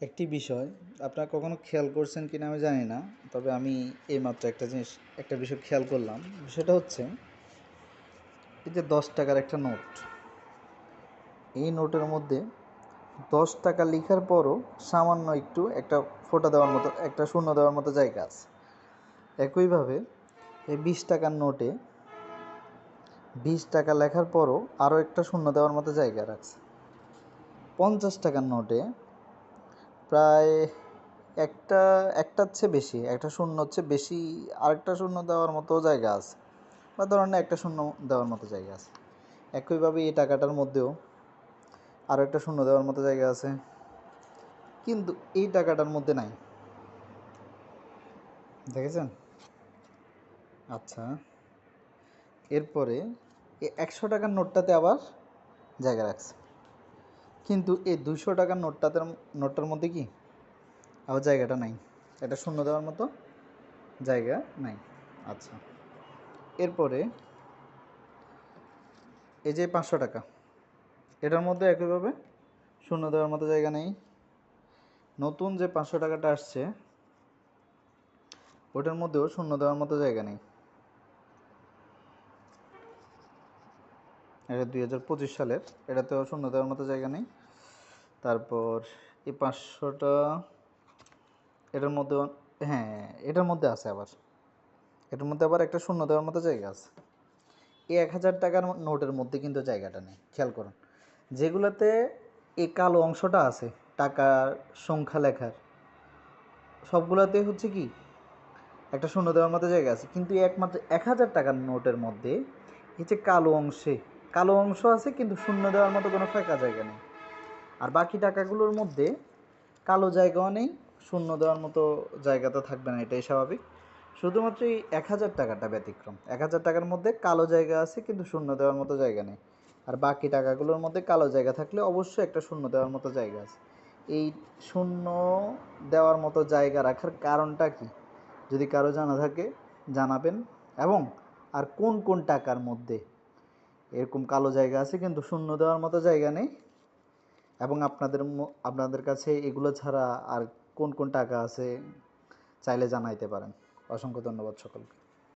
একটি বিষয় আপনারা কখনো খেয়াল করছেন কিনা আমি জানি না, তবে আমি এইমাত্র একটা বিষয় খেয়াল করলাম। সেটা হচ্ছে এই যে 10 টাকার একটা নোট, এই নোটের মধ্যে 10 টাকা লেখার পরও সামান্য একটু একটা ফোঁটা দেওয়ার মতো, একটা শূন্য দেওয়ার মতো জায়গা আছে। একইভাবে এই 20 টাকার নোটে 20 টাকা লেখার পরও আরও একটা শূন্য দেওয়ার মতো জায়গা রাখছে। 50 টাকার নোটে প্রায় একটার চেয়ে বেশি, একটা শূন্য হচ্ছে বেশি, আরেকটা শূন্য দেওয়ার মতো জায়গা আছে, বা ধরেন না একটা শূন্য দেওয়ার মতো জায়গা আছে। একইভাবে এই টাকাটার মধ্যেও আরও একটা শূন্য দেওয়ার মতো জায়গা আছে, কিন্তু এই টাকাটার মধ্যে নাই। দেখেছেন? আচ্ছা, এরপরে এই 100 টাকার নোটটাতে আবার জায়গা রাখছে, কিন্তু এই 200 টাকার নোটটার মধ্যে কি আবার জায়গাটা নাই, এটা শূন্য দেওয়ার মতো জায়গা নাই। আচ্ছা, এরপরে এই যে 500 টাকা, এটার মধ্যে একইভাবে শূন্য দেওয়ার মতো জায়গা নেই। নতুন যে 500 টাকাটা আসছে ওটার মধ্যেও শূন্য দেওয়ার মতো জায়গা নেই। এটা 2025 সালের, এটাতেও শূন্য দেওয়ার মতো জায়গা নেই। তারপর এই 500টা, এটার মধ্যে, হ্যাঁ এটার মধ্যে আছে আবার, এটার মধ্যে আবার একটা শূন্য দেওয়ার মতো জায়গা আছে। এই 1000 টাকার নোটের মধ্যে কিন্তু জায়গাটা নেই। খেয়াল করুন, যেগুলোতে এই কালো অংশটা আছে টাকার সংখ্যা লেখার, সবগুলোতে হচ্ছে কি একটা শূন্য দেওয়ার মতো জায়গা আছে, কিন্তু একমাত্র 1000 টাকার নোটের মধ্যে এই যে কালো অংশ আছে, কিন্তু শূন্য দেওয়ার মতো কোনো ফাঁকা জায়গা নেই। আর বাকি টাকাগুলোর মধ্যে কালো জায়গাও নেই, শূন্য দেওয়ার মতো জায়গা তো থাকবে না, এটাই স্বাভাবিক। শুধুমাত্র এই 1000 টাকাটা ব্যতিক্রম। 1000 টাকার মধ্যে কালো জায়গা আছে, কিন্তু শূন্য দেওয়ার মতো জায়গা নেই। আর বাকি টাকাগুলোর মধ্যে কালো জায়গা থাকলে অবশ্যই একটা শূন্য দেওয়ার মতো জায়গা আছে। এই শূন্য দেওয়ার মতো জায়গা রাখার কারণটা কি যদি কারো জানা থাকে জানাবেন, এবং আর কোন কোন টাকার মধ্যে এরকম কালো জায়গা আছে কিন্তু শূন্য দেওয়ার মতো জায়গা নেই, এবং আপনাদের কাছে এগুলো ছাড়া আর কোন কোন টাকা আছে চাইলে জানাইতে পারেন। অসংখ্য ধন্যবাদ সকলকে।